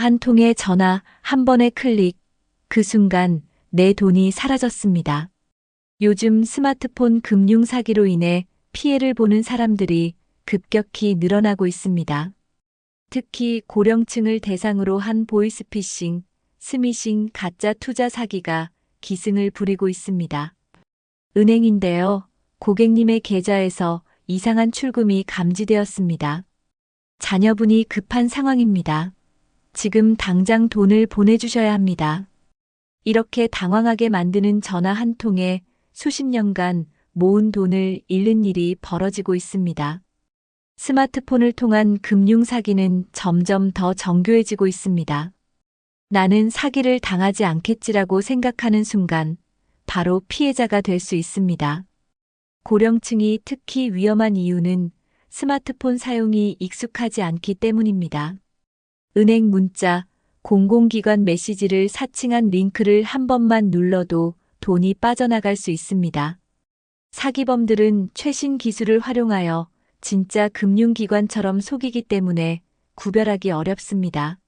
한 통의 전화, 한 번의 클릭, 그 순간 내 돈이 사라졌습니다. 요즘 스마트폰 금융 사기로 인해 피해를 보는 사람들이 급격히 늘어나고 있습니다. 특히 고령층을 대상으로 한 보이스피싱, 스미싱 가짜 투자 사기가 기승을 부리고 있습니다. 은행인데요. 고객님의 계좌에서 이상한 출금이 감지되었습니다. 자녀분이 급한 상황입니다. 지금 당장 돈을 보내주셔야 합니다. 이렇게 당황하게 만드는 전화 한 통에 수십 년간 모은 돈을 잃는 일이 벌어지고 있습니다. 스마트폰을 통한 금융 사기는 점점 더 정교해지고 있습니다. 나는 사기를 당하지 않겠지라고 생각하는 순간 바로 피해자가 될 수 있습니다. 고령층이 특히 위험한 이유는 스마트폰 사용이 익숙하지 않기 때문입니다. 은행 문자, 공공기관 메시지를 사칭한 링크를 한 번만 눌러도 돈이 빠져나갈 수 있습니다. 사기범들은 최신 기술을 활용하여 진짜 금융기관처럼 속이기 때문에 구별하기 어렵습니다.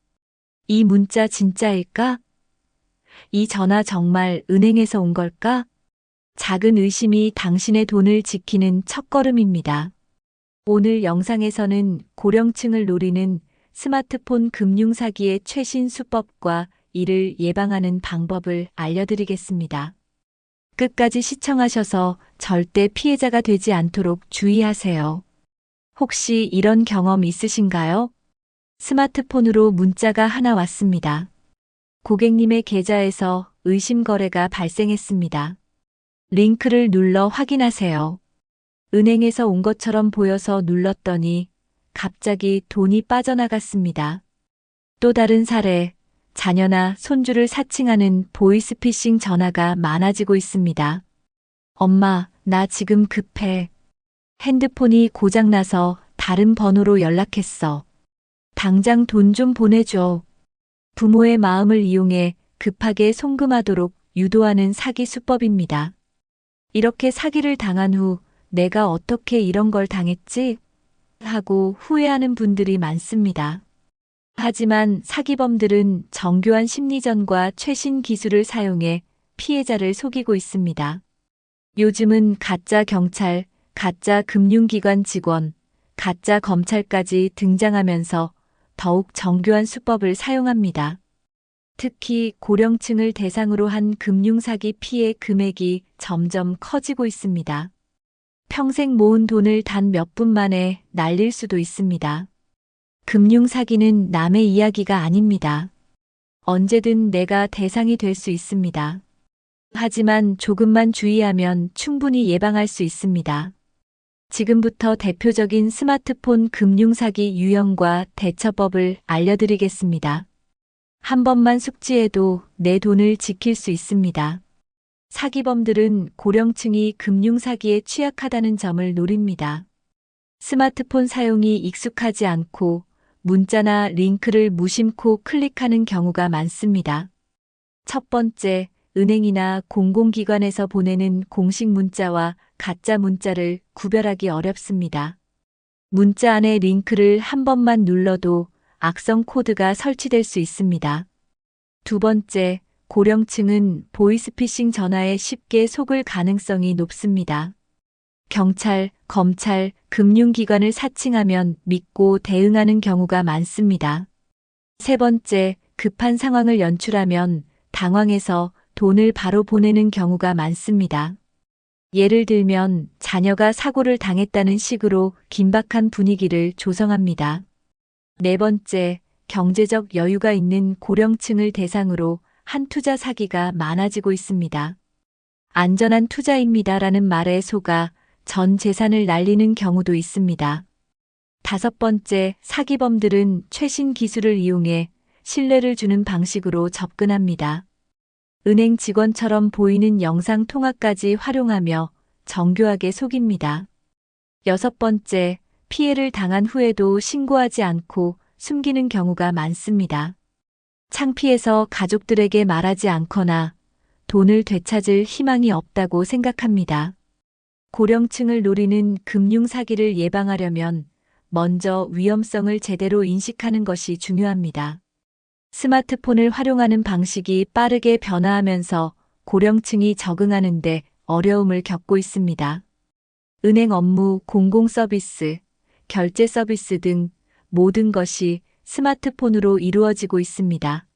이 문자 진짜일까? 이 전화 정말 은행에서 온 걸까? 작은 의심이 당신의 돈을 지키는 첫걸음입니다. 오늘 영상에서는 고령층을 노리는 스마트폰 금융사기의 최신 수법과 이를 예방하는 방법을 알려드리겠습니다. 끝까지 시청하셔서 절대 피해자가 되지 않도록 주의하세요. 혹시 이런 경험 있으신가요? 스마트폰으로 문자가 하나 왔습니다. 고객님의 계좌에서 의심 거래가 발생했습니다. 링크를 눌러 확인하세요. 은행에서 온 것처럼 보여서 눌렀더니 갑자기 돈이 빠져나갔습니다. 또 다른 사례, 자녀나 손주를 사칭하는 보이스피싱 전화가 많아지고 있습니다. 엄마, 나 지금 급해. 핸드폰이 고장나서 다른 번호로 연락했어. 당장 돈 좀 보내줘. 부모의 마음을 이용해 급하게 송금하도록 유도하는 사기 수법입니다. 이렇게 사기를 당한 후 내가 어떻게 이런 걸 당했지? 하고 후회하는 분들이 많습니다. 하지만 사기범들은 정교한 심리전과 최신 기술을 사용해 피해자를 속이고 있습니다. 요즘은 가짜 경찰, 가짜 금융기관 직원, 가짜 검찰까지 등장하면서 더욱 정교한 수법을 사용합니다. 특히 고령층을 대상으로 한 금융사기 피해 금액이 점점 커지고 있습니다. 평생 모은 돈을 단 몇 분 만에 날릴 수도 있습니다. 금융사기는 남의 이야기가 아닙니다. 언제든 내가 대상이 될 수 있습니다. 하지만 조금만 주의하면 충분히 예방할 수 있습니다. 지금부터 대표적인 스마트폰 금융사기 유형과 대처법을 알려드리겠습니다. 한 번만 숙지해도 내 돈을 지킬 수 있습니다. 사기범들은 고령층이 금융사기에 취약하다는 점을 노립니다. 스마트폰 사용이 익숙하지 않고 문자나 링크를 무심코 클릭하는 경우가 많습니다. 첫 번째, 은행이나 공공기관에서 보내는 공식 문자와 가짜 문자를 구별하기 어렵습니다. 문자 안에 링크를 한 번만 눌러도 악성 코드가 설치될 수 있습니다. 두 번째, 고령층은 보이스피싱 전화에 쉽게 속을 가능성이 높습니다. 경찰, 검찰, 금융기관을 사칭하면 믿고 대응하는 경우가 많습니다. 세 번째, 급한 상황을 연출하면 당황해서 돈을 바로 보내는 경우가 많습니다. 예를 들면 자녀가 사고를 당했다는 식으로 긴박한 분위기를 조성합니다. 네 번째, 경제적 여유가 있는 고령층을 대상으로 한 투자 사기가 많아지고 있습니다. 안전한 투자입니다라는 말에 속아 전 재산을 날리는 경우도 있습니다. 다섯 번째, 사기범들은 최신 기술을 이용해 신뢰를 주는 방식으로 접근합니다. 은행 직원처럼 보이는 영상 통화까지 활용하며 정교하게 속입니다. 여섯 번째, 피해를 당한 후에도 신고하지 않고 숨기는 경우가 많습니다. 창피해서 가족들에게 말하지 않거나 돈을 되찾을 희망이 없다고 생각합니다. 고령층을 노리는 금융사기를 예방하려면 먼저 위험성을 제대로 인식하는 것이 중요합니다. 스마트폰을 활용하는 방식이 빠르게 변화하면서 고령층이 적응하는데 어려움을 겪고 있습니다. 은행 업무, 공공 서비스, 결제 서비스 등 모든 것이 스마트폰으로 이루어지고 있습니다.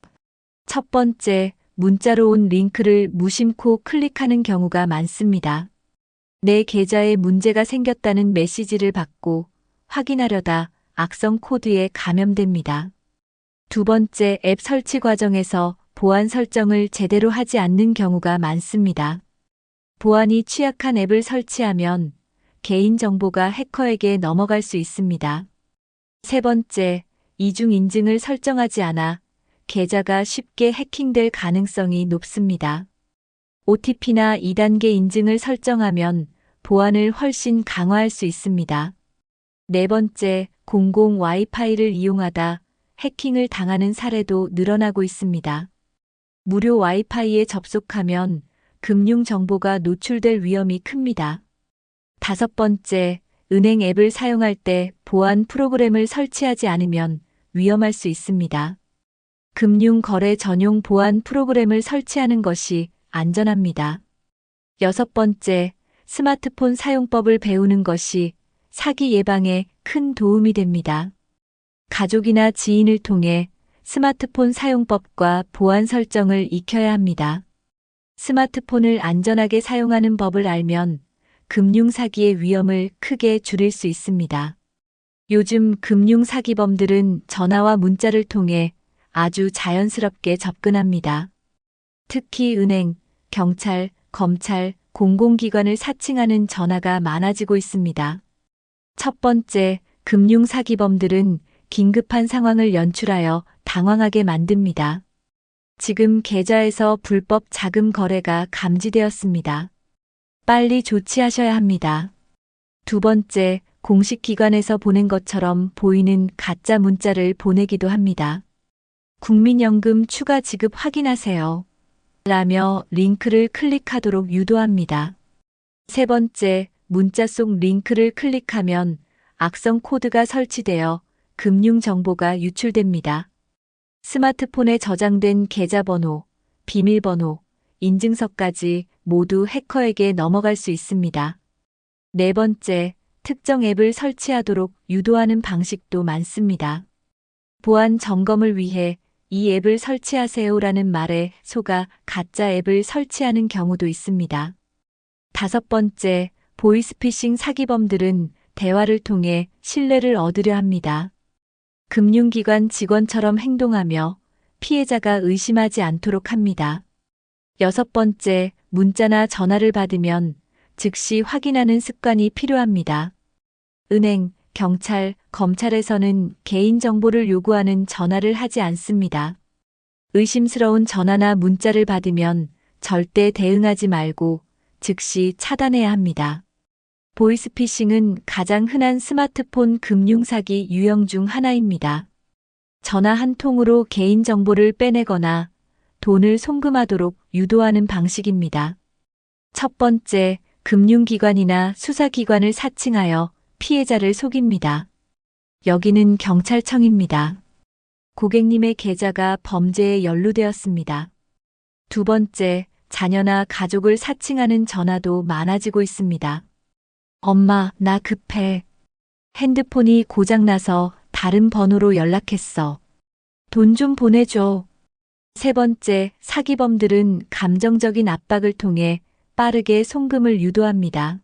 첫 번째, 문자로 온 링크를 무심코 클릭하는 경우가 많습니다. 내 계좌에 문제가 생겼다는 메시지를 받고 확인하려다 악성 코드에 감염됩니다. 두 번째, 앱 설치 과정에서 보안 설정을 제대로 하지 않는 경우가 많습니다. 보안이 취약한 앱을 설치하면 개인정보가 해커에게 넘어갈 수 있습니다. 세 번째, 이중 인증을 설정하지 않아 계좌가 쉽게 해킹될 가능성이 높습니다. OTP나 2단계 인증을 설정하면 보안을 훨씬 강화할 수 있습니다. 네 번째, 공공 와이파이를 이용하다 해킹을 당하는 사례도 늘어나고 있습니다. 무료 와이파이에 접속하면 금융 정보가 노출될 위험이 큽니다. 다섯 번째, 은행 앱을 사용할 때 보안 프로그램을 설치하지 않으면 위험할 수 있습니다. 금융 거래 전용 보안 프로그램을 설치하는 것이 안전합니다. 여섯 번째, 스마트폰 사용법을 배우는 것이 사기 예방에 큰 도움이 됩니다. 가족이나 지인을 통해 스마트폰 사용법과 보안 설정을 익혀야 합니다. 스마트폰을 안전하게 사용하는 법을 알면 금융 사기의 위험을 크게 줄일 수 있습니다. 요즘 금융 사기범들은 전화와 문자를 통해 아주 자연스럽게 접근합니다. 특히 은행, 경찰, 검찰, 공공기관을 사칭하는 전화가 많아지고 있습니다. 첫 번째, 금융 사기범들은 긴급한 상황을 연출하여 당황하게 만듭니다. 지금 계좌에서 불법 자금 거래가 감지되었습니다. 빨리 조치하셔야 합니다. 두 번째, 공식 기관에서 보낸 것처럼 보이는 가짜 문자를 보내기도 합니다. 국민연금 추가 지급 확인하세요. 라며 링크를 클릭하도록 유도합니다. 세 번째, 문자 속 링크를 클릭하면 악성 코드가 설치되어 금융 정보가 유출됩니다. 스마트폰에 저장된 계좌번호, 비밀번호, 인증서까지 모두 해커에게 넘어갈 수 있습니다. 네 번째, 특정 앱을 설치하도록 유도하는 방식도 많습니다. 보안 점검을 위해 이 앱을 설치하세요라는 말에 속아 가짜 앱을 설치하는 경우도 있습니다. 다섯 번째, 보이스피싱 사기범들은 대화를 통해 신뢰를 얻으려 합니다. 금융기관 직원처럼 행동하며 피해자가 의심하지 않도록 합니다. 여섯 번째, 문자나 전화를 받으면 즉시 확인하는 습관이 필요합니다. 은행, 경찰, 검찰에서는 개인정보를 요구하는 전화를 하지 않습니다. 의심스러운 전화나 문자를 받으면 절대 대응하지 말고 즉시 차단해야 합니다. 보이스피싱은 가장 흔한 스마트폰 금융사기 유형 중 하나입니다. 전화 한 통으로 개인정보를 빼내거나 돈을 송금하도록 유도하는 방식입니다. 첫 번째, 금융기관이나 수사기관을 사칭하여 피해자를 속입니다. 여기는 경찰청입니다. 고객님의 계좌가 범죄에 연루되었습니다. 두 번째, 자녀나 가족을 사칭하는 전화도 많아지고 있습니다. 엄마, 나 급해. 핸드폰이 고장나서 다른 번호로 연락했어. 돈 좀 보내줘. 세 번째, 사기범들은 감정적인 압박을 통해 빠르게 송금을 유도합니다.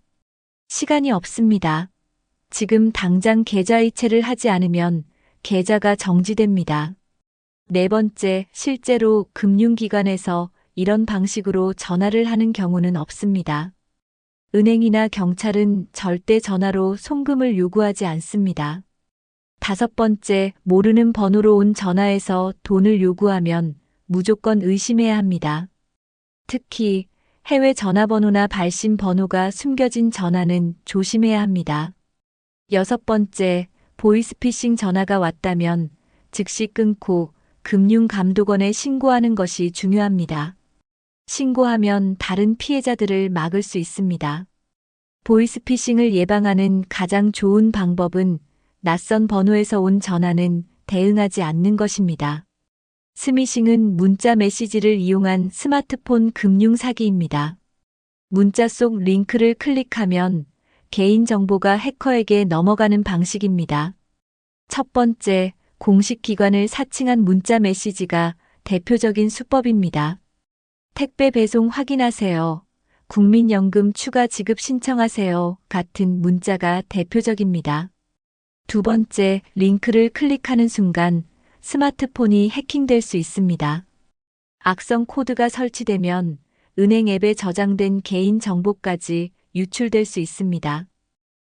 시간이 없습니다. 지금 당장 계좌 이체를 하지 않으면 계좌가 정지됩니다. 네 번째, 실제로 금융기관에서 이런 방식으로 전화를 하는 경우는 없습니다. 은행이나 경찰은 절대 전화로 송금을 요구하지 않습니다. 다섯 번째, 모르는 번호로 온 전화에서 돈을 요구하면 무조건 의심해야 합니다. 특히 해외 전화번호나 발신 번호가 숨겨진 전화는 조심해야 합니다. 여섯 번째, 보이스피싱 전화가 왔다면 즉시 끊고 금융감독원에 신고하는 것이 중요합니다. 신고하면 다른 피해자들을 막을 수 있습니다. 보이스피싱을 예방하는 가장 좋은 방법은 낯선 번호에서 온 전화는 대응하지 않는 것입니다. 스미싱은 문자 메시지를 이용한 스마트폰 금융 사기입니다. 문자 속 링크를 클릭하면 개인 정보가 해커에게 넘어가는 방식입니다. 첫 번째, 공식 기관을 사칭한 문자 메시지가 대표적인 수법입니다. 택배 배송 확인하세요. 국민연금 추가 지급 신청하세요. 같은 문자가 대표적입니다. 두 번째, 링크를 클릭하는 순간 스마트폰이 해킹될 수 있습니다. 악성 코드가 설치되면 은행 앱에 저장된 개인 정보까지 유출될 수 있습니다.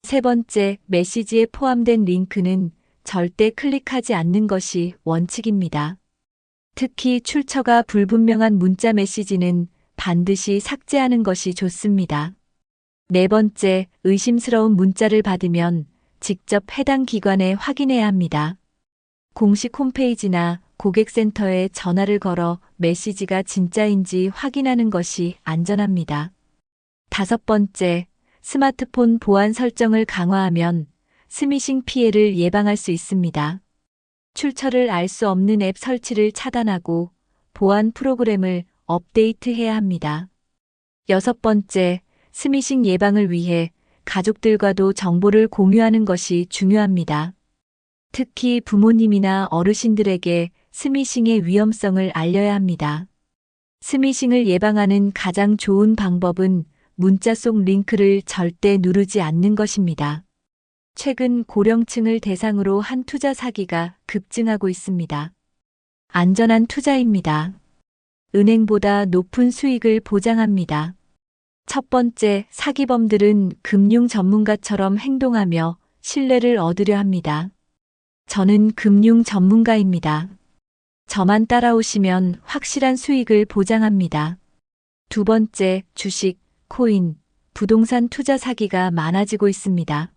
세 번째, 메시지에 포함된 링크는 절대 클릭하지 않는 것이 원칙입니다. 특히 출처가 불분명한 문자 메시지는 반드시 삭제하는 것이 좋습니다. 네 번째, 의심스러운 문자를 받으면 직접 해당 기관에 확인해야 합니다. 공식 홈페이지나 고객센터에 전화를 걸어 메시지가 진짜인지 확인하는 것이 안전합니다. 다섯 번째, 스마트폰 보안 설정을 강화하면 스미싱 피해를 예방할 수 있습니다. 출처를 알 수 없는 앱 설치를 차단하고 보안 프로그램을 업데이트해야 합니다. 여섯 번째, 스미싱 예방을 위해 가족들과도 정보를 공유하는 것이 중요합니다. 특히 부모님이나 어르신들에게 스미싱의 위험성을 알려야 합니다. 스미싱을 예방하는 가장 좋은 방법은 문자 속 링크를 절대 누르지 않는 것입니다. 최근 고령층을 대상으로 한 투자 사기가 급증하고 있습니다. 안전한 투자입니다. 은행보다 높은 수익을 보장합니다. 첫 번째, 사기범들은 금융 전문가처럼 행동하며 신뢰를 얻으려 합니다. 저는 금융 전문가입니다. 저만 따라오시면 확실한 수익을 보장합니다. 두 번째, 주식, 코인, 부동산 투자 사기가 많아지고 있습니다.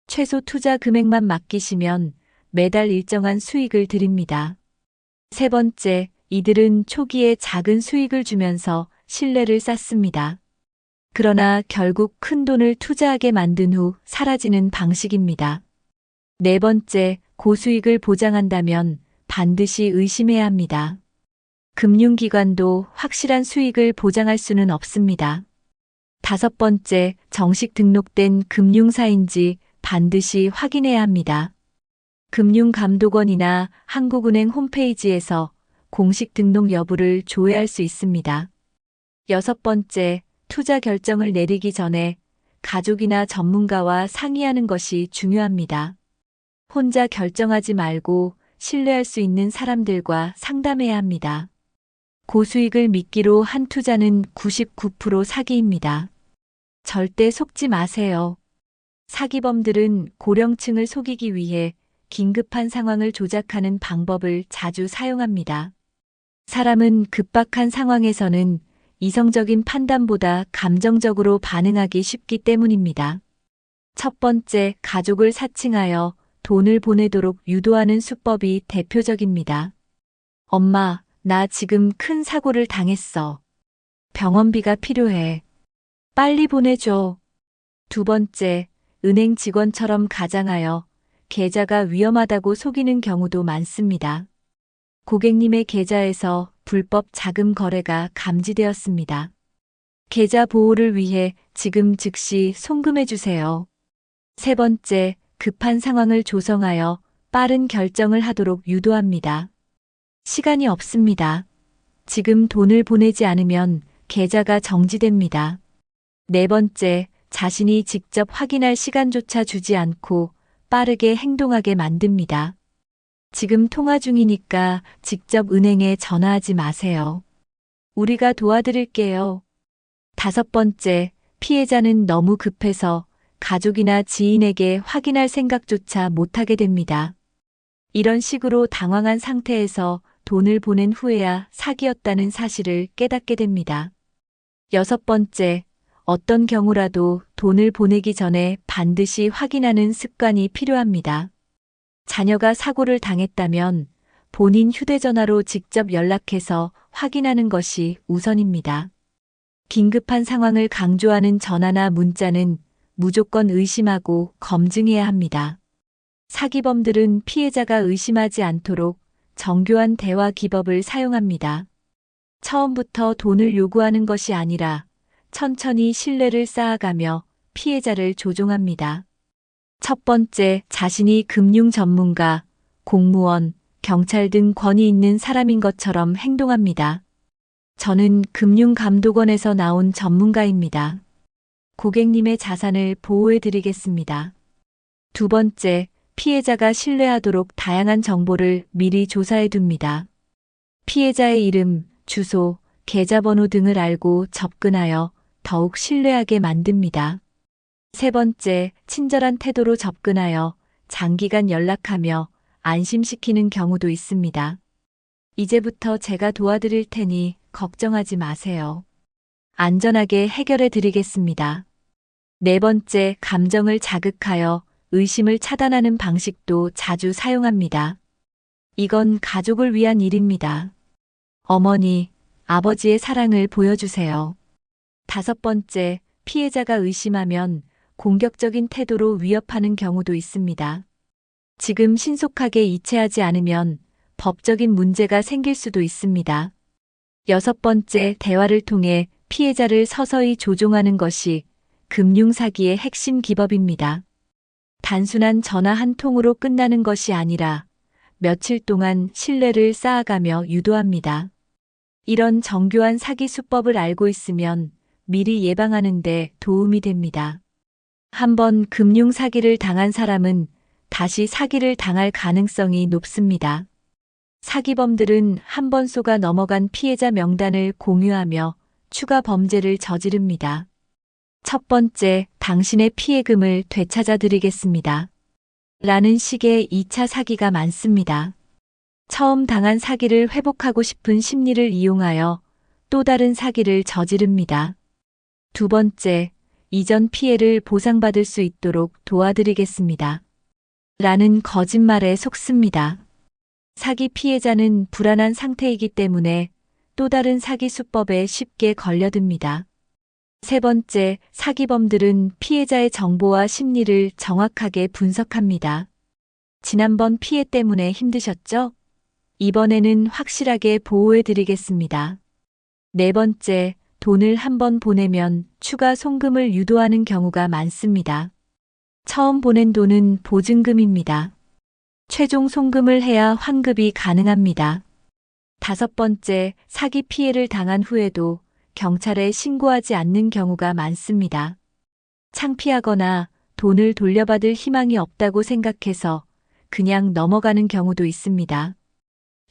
최소 투자 금액만 맡기시면 매달 일정한 수익을 드립니다. 세 번째, 이들은 초기에 작은 수익을 주면서 신뢰를 쌓습니다. 그러나 결국 큰 돈을 투자하게 만든 후 사라지는 방식입니다. 네 번째, 고수익을 보장한다면 반드시 의심해야 합니다. 금융기관도 확실한 수익을 보장할 수는 없습니다. 다섯 번째, 정식 등록된 금융사인지 반드시 확인해야 합니다. 금융감독원이나 한국은행 홈페이지에서 공식 등록 여부를 조회할 수 있습니다. 여섯 번째, 투자 결정을 내리기 전에 가족이나 전문가와 상의하는 것이 중요합니다. 혼자 결정하지 말고 신뢰할 수 있는 사람들과 상담해야 합니다. 고수익을 미끼로 한 투자는 99% 사기입니다. 절대 속지 마세요. 사기범들은 고령층을 속이기 위해 긴급한 상황을 조작하는 방법을 자주 사용합니다. 사람은 급박한 상황에서는 이성적인 판단보다 감정적으로 반응하기 쉽기 때문입니다. 첫 번째, 가족을 사칭하여 돈을 보내도록 유도하는 수법이 대표적입니다. 엄마, 나 지금 큰 사고를 당했어. 병원비가 필요해. 빨리 보내줘. 두 번째, 은행 직원처럼 가장하여 계좌가 위험하다고 속이는 경우도 많습니다. 고객님의 계좌에서 불법 자금 거래가 감지되었습니다. 계좌 보호를 위해 지금 즉시 송금해 주세요. 세 번째, 급한 상황을 조성하여 빠른 결정을 하도록 유도합니다. 시간이 없습니다. 지금 돈을 보내지 않으면 계좌가 정지됩니다. 네 번째, 자신이 직접 확인할 시간조차 주지 않고 빠르게 행동하게 만듭니다. 지금 통화 중이니까 직접 은행에 전화하지 마세요. 우리가 도와드릴게요. 다섯 번째, 피해자는 너무 급해서 가족이나 지인에게 확인할 생각조차 못하게 됩니다. 이런 식으로 당황한 상태에서 돈을 보낸 후에야 사기였다는 사실을 깨닫게 됩니다. 여섯 번째, 어떤 경우라도 돈을 보내기 전에 반드시 확인하는 습관이 필요합니다. 자녀가 사고를 당했다면 본인 휴대전화로 직접 연락해서 확인하는 것이 우선입니다. 긴급한 상황을 강조하는 전화나 문자는 무조건 의심하고 검증해야 합니다. 사기범들은 피해자가 의심하지 않도록 정교한 대화 기법을 사용합니다. 처음부터 돈을 요구하는 것이 아니라 천천히 신뢰를 쌓아가며 피해자를 조종합니다. 첫 번째, 자신이 금융 전문가, 공무원, 경찰 등 권위 있는 사람인 것처럼 행동합니다. 저는 금융감독원에서 나온 전문가입니다. 고객님의 자산을 보호해 드리겠습니다. 두 번째, 피해자가 신뢰하도록 다양한 정보를 미리 조사해 둡니다. 피해자의 이름, 주소, 계좌번호 등을 알고 접근하여 더욱 신뢰하게 만듭니다. 세 번째, 친절한 태도로 접근하여 장기간 연락하며 안심시키는 경우도 있습니다. 이제부터 제가 도와드릴 테니 걱정하지 마세요. 안전하게 해결해 드리겠습니다. 네 번째, 감정을 자극하여 의심을 차단하는 방식도 자주 사용합니다. 이건 가족을 위한 일입니다. 어머니, 아버지의 사랑을 보여주세요. 다섯 번째, 피해자가 의심하면 공격적인 태도로 위협하는 경우도 있습니다. 지금 신속하게 이체하지 않으면 법적인 문제가 생길 수도 있습니다. 여섯 번째, 대화를 통해 피해자를 서서히 조종하는 것이 금융사기의 핵심 기법입니다. 단순한 전화 한 통으로 끝나는 것이 아니라 며칠 동안 신뢰를 쌓아가며 유도합니다. 이런 정교한 사기 수법을 알고 있으면 미리 예방하는 데 도움이 됩니다. 한번 금융 사기를 당한 사람은 다시 사기를 당할 가능성이 높습니다. 사기범들은 한 번 속아 넘어간 피해자 명단을 공유하며 추가 범죄를 저지릅니다. 첫 번째, 당신의 피해금을 되찾아 드리겠습니다. 라는 식의 2차 사기가 많습니다. 처음 당한 사기를 회복하고 싶은 심리를 이용하여 또 다른 사기를 저지릅니다. 두 번째, 이전 피해를 보상받을 수 있도록 도와드리겠습니다. 라는 거짓말에 속습니다. 사기 피해자는 불안한 상태이기 때문에 또 다른 사기 수법에 쉽게 걸려듭니다. 세 번째, 사기범들은 피해자의 정보와 심리를 정확하게 분석합니다. 지난번 피해 때문에 힘드셨죠? 이번에는 확실하게 보호해 드리겠습니다. 네 번째, 돈을 한 번 보내면 추가 송금을 유도하는 경우가 많습니다. 처음 보낸 돈은 보증금입니다. 최종 송금을 해야 환급이 가능합니다. 다섯 번째, 사기 피해를 당한 후에도 경찰에 신고하지 않는 경우가 많습니다. 창피하거나 돈을 돌려받을 희망이 없다고 생각해서 그냥 넘어가는 경우도 있습니다.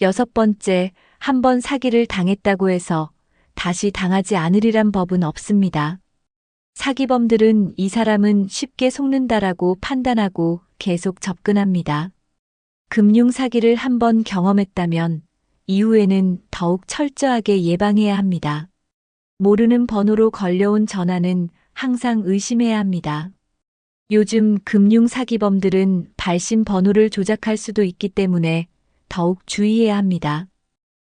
여섯 번째, 한 번 사기를 당했다고 해서 다시 당하지 않으리란 법은 없습니다. 사기범들은 이 사람은 쉽게 속는다라고 판단하고 계속 접근합니다. 금융 사기를 한 번 경험했다면 이후에는 더욱 철저하게 예방해야 합니다. 모르는 번호로 걸려온 전화는 항상 의심해야 합니다. 요즘 금융 사기범들은 발신 번호를 조작할 수도 있기 때문에 더욱 주의해야 합니다.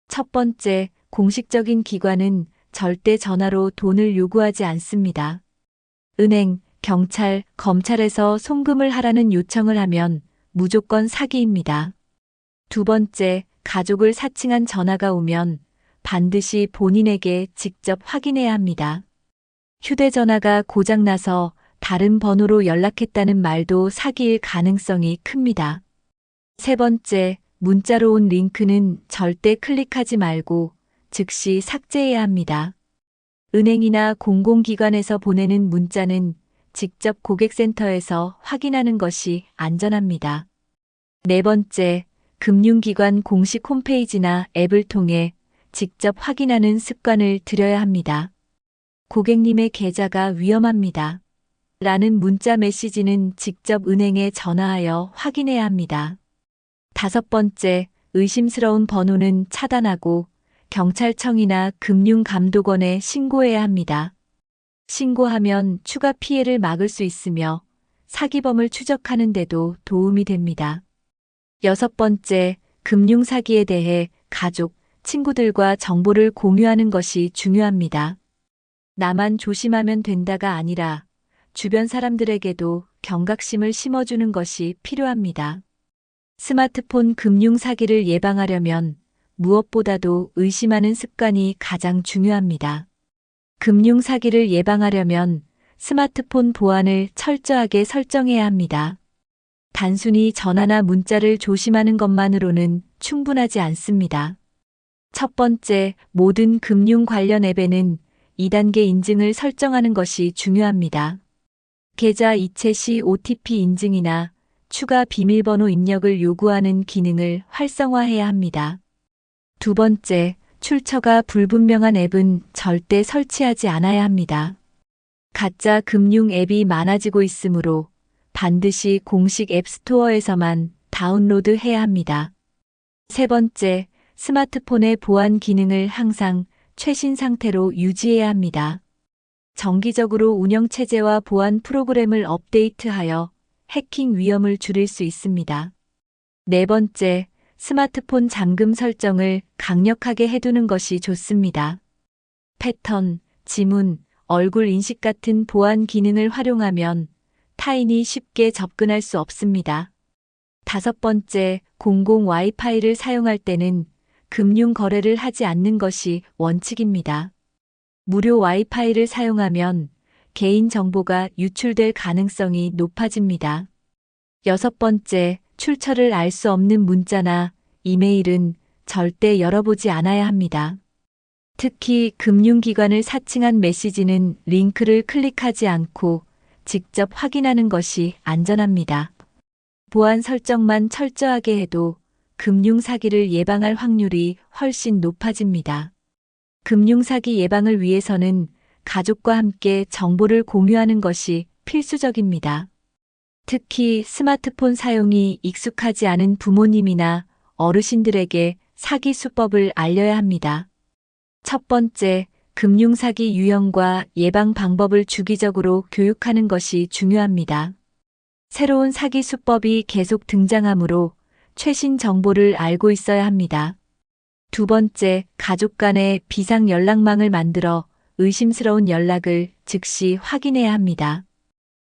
첫 번째, 공식적인 기관은 절대 전화로 돈을 요구하지 않습니다. 은행, 경찰, 검찰에서 송금을 하라는 요청을 하면 무조건 사기입니다. 두 번째, 가족을 사칭한 전화가 오면 반드시 본인에게 직접 확인해야 합니다. 휴대전화가 고장나서 다른 번호로 연락했다는 말도 사기일 가능성이 큽니다. 세 번째, 문자로 온 링크는 절대 클릭하지 말고 즉시 삭제해야 합니다. 은행이나 공공기관에서 보내는 문자는 직접 고객센터에서 확인하는 것이 안전합니다. 네 번째, 금융기관 공식 홈페이지나 앱을 통해 직접 확인하는 습관을 들여야 합니다. 고객님의 계좌가 위험합니다. 라는 문자 메시지는 직접 은행에 전화하여 확인해야 합니다. 다섯 번째, 의심스러운 번호는 차단하고 경찰청이나 금융감독원에 신고해야 합니다. 신고하면 추가 피해를 막을 수 있으며 사기범을 추적하는 데도 도움이 됩니다. 여섯 번째, 금융사기에 대해 가족, 친구들과 정보를 공유하는 것이 중요합니다. 나만 조심하면 된다가 아니라 주변 사람들에게도 경각심을 심어주는 것이 필요합니다. 스마트폰 금융 사기를 예방하려면 무엇보다도 의심하는 습관이 가장 중요합니다. 금융 사기를 예방하려면 스마트폰 보안을 철저하게 설정해야 합니다. 단순히 전화나 문자를 조심하는 것만으로는 충분하지 않습니다. 첫 번째, 모든 금융 관련 앱에는 2단계 인증을 설정하는 것이 중요합니다. 계좌 이체 시 OTP 인증이나 추가 비밀번호 입력을 요구하는 기능을 활성화해야 합니다. 두 번째, 출처가 불분명한 앱은 절대 설치하지 않아야 합니다. 가짜 금융 앱이 많아지고 있으므로 반드시 공식 앱스토어에서만 다운로드해야 합니다. 세 번째, 스마트폰의 보안 기능을 항상 최신 상태로 유지해야 합니다. 정기적으로 운영체제와 보안 프로그램을 업데이트하여 해킹 위험을 줄일 수 있습니다. 네 번째, 스마트폰 잠금 설정을 강력하게 해두는 것이 좋습니다. 패턴, 지문, 얼굴 인식 같은 보안 기능을 활용하면 타인이 쉽게 접근할 수 없습니다. 다섯 번째, 공공 와이파이를 사용할 때는 금융 거래를 하지 않는 것이 원칙입니다. 무료 와이파이를 사용하면 개인 정보가 유출될 가능성이 높아집니다. 여섯 번째, 출처를 알 수 없는 문자나 이메일은 절대 열어보지 않아야 합니다. 특히 금융기관을 사칭한 메시지는 링크를 클릭하지 않고 직접 확인하는 것이 안전합니다. 보안 설정만 철저하게 해도 금융 사기를 예방할 확률이 훨씬 높아집니다. 금융 사기 예방을 위해서는 가족과 함께 정보를 공유하는 것이 필수적입니다. 특히 스마트폰 사용이 익숙하지 않은 부모님이나 어르신들에게 사기 수법을 알려야 합니다. 첫 번째, 금융 사기 유형과 예방 방법을 주기적으로 교육하는 것이 중요합니다. 새로운 사기 수법이 계속 등장하므로 최신 정보를 알고 있어야 합니다. 두 번째, 가족 간의 비상 연락망을 만들어 의심스러운 연락을 즉시 확인해야 합니다.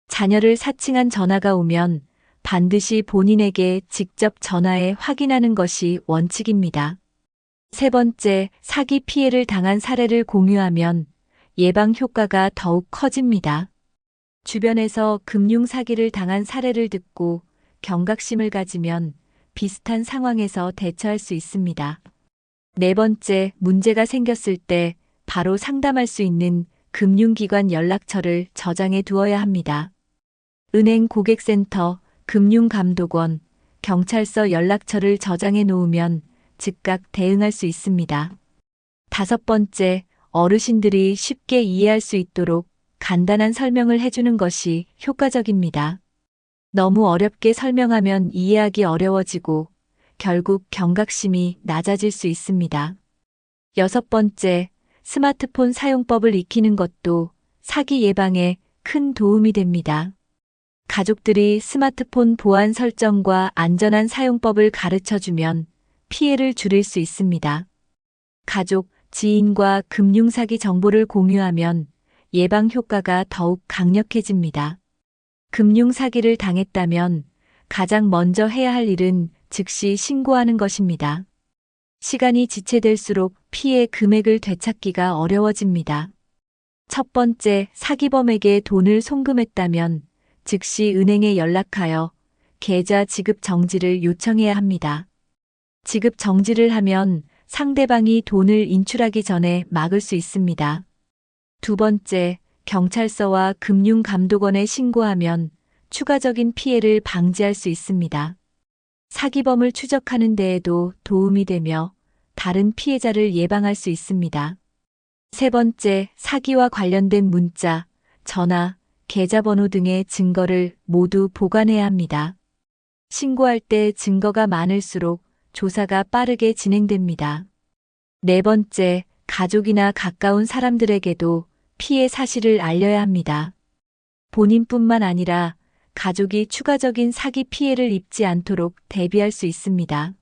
자녀를 사칭한 전화가 오면 반드시 본인에게 직접 전화해 확인하는 것이 원칙입니다. 세 번째, 사기 피해를 당한 사례를 공유하면 예방 효과가 더욱 커집니다. 주변에서 금융 사기를 당한 사례를 듣고 경각심을 가지면 비슷한 상황에서 대처할 수 있습니다. 네 번째, 문제가 생겼을 때 바로 상담할 수 있는 금융기관 연락처를 저장해 두어야 합니다. 은행 고객센터, 금융감독원, 경찰서 연락처를 저장해 놓으면 즉각 대응할 수 있습니다. 다섯 번째, 어르신들이 쉽게 이해할 수 있도록 간단한 설명을 해주는 것이 효과적입니다. 너무 어렵게 설명하면 이해하기 어려워지고 결국 경각심이 낮아질 수 있습니다. 여섯 번째, 스마트폰 사용법을 익히는 것도 사기 예방에 큰 도움이 됩니다. 가족들이 스마트폰 보안 설정과 안전한 사용법을 가르쳐주면 피해를 줄일 수 있습니다. 가족, 지인과 금융사기 정보를 공유하면 예방 효과가 더욱 강력해집니다. 금융사기를 당했다면 가장 먼저 해야 할 일은 즉시 신고하는 것입니다. 시간이 지체될수록 피해 금액을 되찾기가 어려워집니다. 첫 번째, 사기범에게 돈을 송금했다면 즉시 은행에 연락하여 계좌 지급 정지를 요청해야 합니다. 지급 정지를 하면 상대방이 돈을 인출하기 전에 막을 수 있습니다. 두 번째, 경찰서와 금융감독원에 신고하면 추가적인 피해를 방지할 수 있습니다. 사기범을 추적하는 데에도 도움이 되며 다른 피해자를 예방할 수 있습니다. 세 번째, 사기와 관련된 문자, 전화, 계좌번호 등의 증거를 모두 보관해야 합니다. 신고할 때 증거가 많을수록 조사가 빠르게 진행됩니다. 네 번째, 가족이나 가까운 사람들에게도 피해 사실을 알려야 합니다. 본인뿐만 아니라 가족이 추가적인 사기 피해를 입지 않도록 대비할 수 있습니다.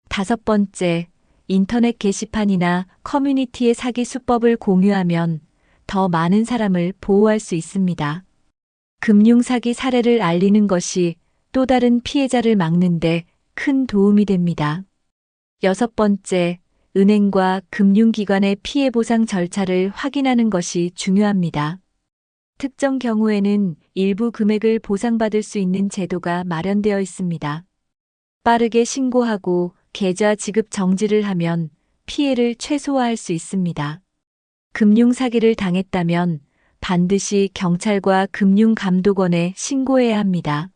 다섯 번째, 인터넷 게시판이나 커뮤니티의 사기 수법을 공유하면 더 많은 사람을 보호할 수 있습니다. 금융사기 사례를 알리는 것이 또 다른 피해자를 막는 데 큰 도움이 됩니다. 여섯 번째, 은행과 금융기관의 피해 보상 절차를 확인하는 것이 중요합니다. 특정 경우에는 일부 금액을 보상받을 수 있는 제도가 마련되어 있습니다. 빠르게 신고하고 계좌 지급 정지를 하면 피해를 최소화할 수 있습니다. 금융 사기를 당했다면 반드시 경찰과 금융감독원에 신고해야 합니다.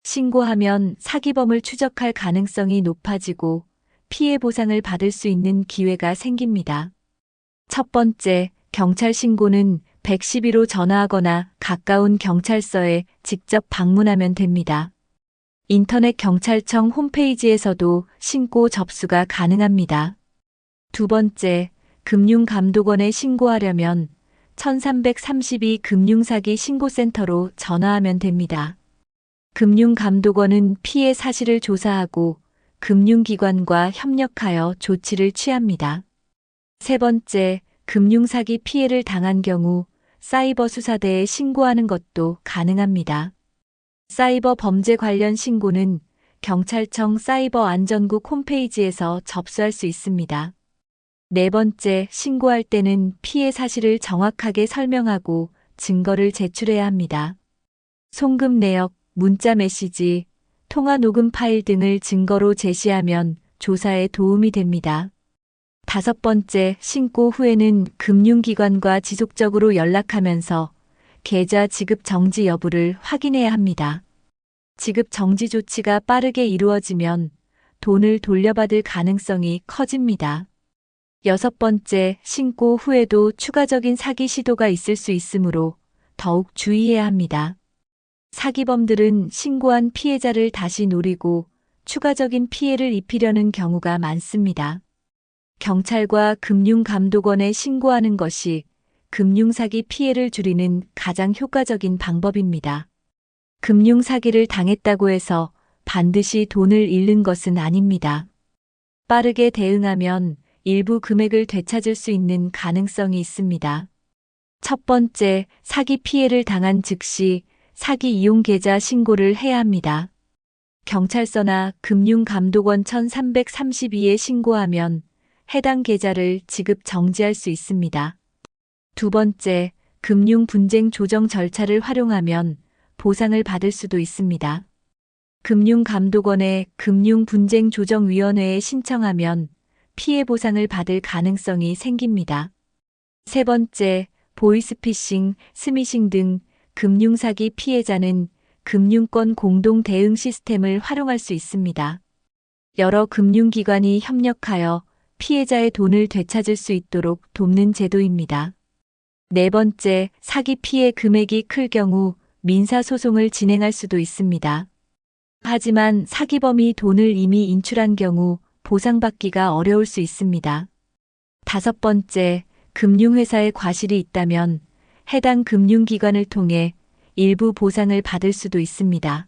신고하면 사기범을 추적할 가능성이 높아지고 피해 보상을 받을 수 있는 기회가 생깁니다. 첫 번째, 경찰 신고는 112로 전화하거나 가까운 경찰서에 직접 방문하면 됩니다. 인터넷 경찰청 홈페이지에서도 신고 접수가 가능합니다. 두 번째, 금융감독원에 신고하려면 1332 금융사기 신고센터로 전화하면 됩니다. 금융감독원은 피해 사실을 조사하고 금융기관과 협력하여 조치를 취합니다. 세 번째, 금융사기 피해를 당한 경우 사이버수사대에 신고하는 것도 가능합니다. 사이버 범죄 관련 신고는 경찰청 사이버안전국 홈페이지에서 접수할 수 있습니다. 네 번째, 신고할 때는 피해 사실을 정확하게 설명하고 증거를 제출해야 합니다. 송금 내역, 문자 메시지, 통화 녹음 파일 등을 증거로 제시하면 조사에 도움이 됩니다. 다섯 번째, 신고 후에는 금융기관과 지속적으로 연락하면서 계좌 지급 정지 여부를 확인해야 합니다. 지급 정지 조치가 빠르게 이루어지면 돈을 돌려받을 가능성이 커집니다. 여섯 번째, 신고 후에도 추가적인 사기 시도가 있을 수 있으므로 더욱 주의해야 합니다. 사기범들은 신고한 피해자를 다시 노리고 추가적인 피해를 입히려는 경우가 많습니다. 경찰과 금융감독원에 신고하는 것이 금융사기 피해를 줄이는 가장 효과적인 방법입니다. 금융사기를 당했다고 해서 반드시 돈을 잃는 것은 아닙니다. 빠르게 대응하면 일부 금액을 되찾을 수 있는 가능성이 있습니다. 첫 번째, 사기 피해를 당한 즉시 사기 이용 계좌 신고를 해야 합니다. 경찰서나 금융감독원 1332에 신고하면 해당 계좌를 지급 정지할 수 있습니다. 두 번째, 금융 분쟁 조정 절차를 활용하면 보상을 받을 수도 있습니다. 금융감독원의 금융분쟁조정위원회에 신청하면 피해 보상을 받을 가능성이 생깁니다. 세 번째, 보이스피싱, 스미싱 등 금융사기 피해자는 금융권 공동 대응 시스템을 활용할 수 있습니다. 여러 금융기관이 협력하여 피해자의 돈을 되찾을 수 있도록 돕는 제도입니다. 네 번째, 사기 피해 금액이 클 경우 민사소송을 진행할 수도 있습니다. 하지만 사기범이 돈을 이미 인출한 경우 보상받기가 어려울 수 있습니다. 다섯 번째, 금융회사에 과실이 있다면 해당 금융기관을 통해 일부 보상을 받을 수도 있습니다.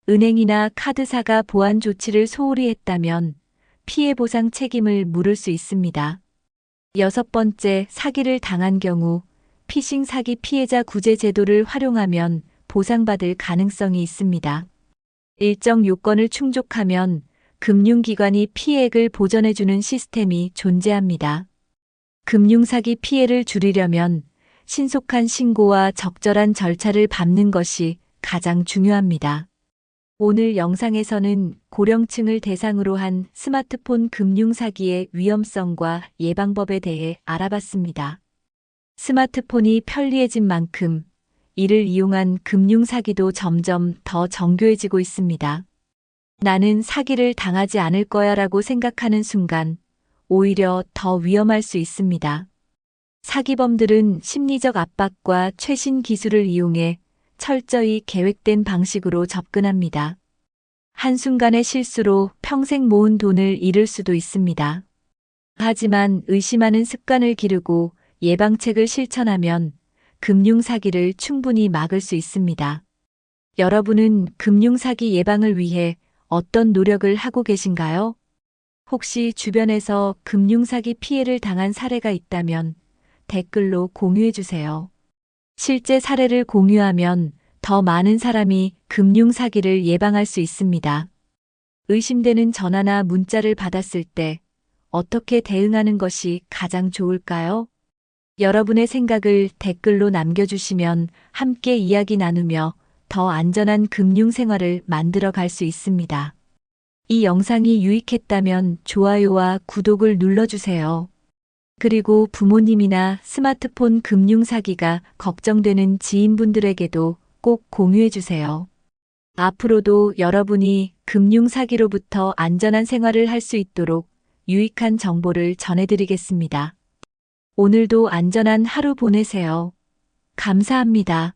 은행이나 카드사가 보안 조치를 소홀히 했다면 피해 보상 책임을 물을 수 있습니다. 여섯 번째, 사기를 당한 경우 피싱 사기 피해자 구제 제도를 활용하면 보상받을 가능성이 있습니다. 일정 요건을 충족하면 금융기관이 피해액을 보전해주는 시스템이 존재합니다. 금융사기 피해를 줄이려면 신속한 신고와 적절한 절차를 밟는 것이 가장 중요합니다. 오늘 영상에서는 고령층을 대상으로 한 스마트폰 금융사기의 위험성과 예방법에 대해 알아봤습니다. 스마트폰이 편리해진 만큼 이를 이용한 금융사기도 점점 더 정교해지고 있습니다. 나는 사기를 당하지 않을 거야 라고 생각하는 순간 오히려 더 위험할 수 있습니다. 사기범들은 심리적 압박과 최신 기술을 이용해 철저히 계획된 방식으로 접근합니다. 한순간의 실수로 평생 모은 돈을 잃을 수도 있습니다. 하지만 의심하는 습관을 기르고 예방책을 실천하면 금융사기를 충분히 막을 수 있습니다. 여러분은 금융사기 예방을 위해 어떤 노력을 하고 계신가요? 혹시 주변에서 금융사기 피해를 당한 사례가 있다면 댓글로 공유해 주세요. 실제 사례를 공유하면 더 많은 사람이 금융사기를 예방할 수 있습니다. 의심되는 전화나 문자를 받았을 때 어떻게 대응하는 것이 가장 좋을까요? 여러분의 생각을 댓글로 남겨주시면 함께 이야기 나누며 더 안전한 금융 생활을 만들어 갈 수 있습니다. 이 영상이 유익했다면 좋아요와 구독을 눌러주세요. 그리고 부모님이나 스마트폰 금융 사기가 걱정되는 지인분들에게도 꼭 공유해주세요. 앞으로도 여러분이 금융 사기로부터 안전한 생활을 할 수 있도록 유익한 정보를 전해드리겠습니다. 오늘도 안전한 하루 보내세요. 감사합니다.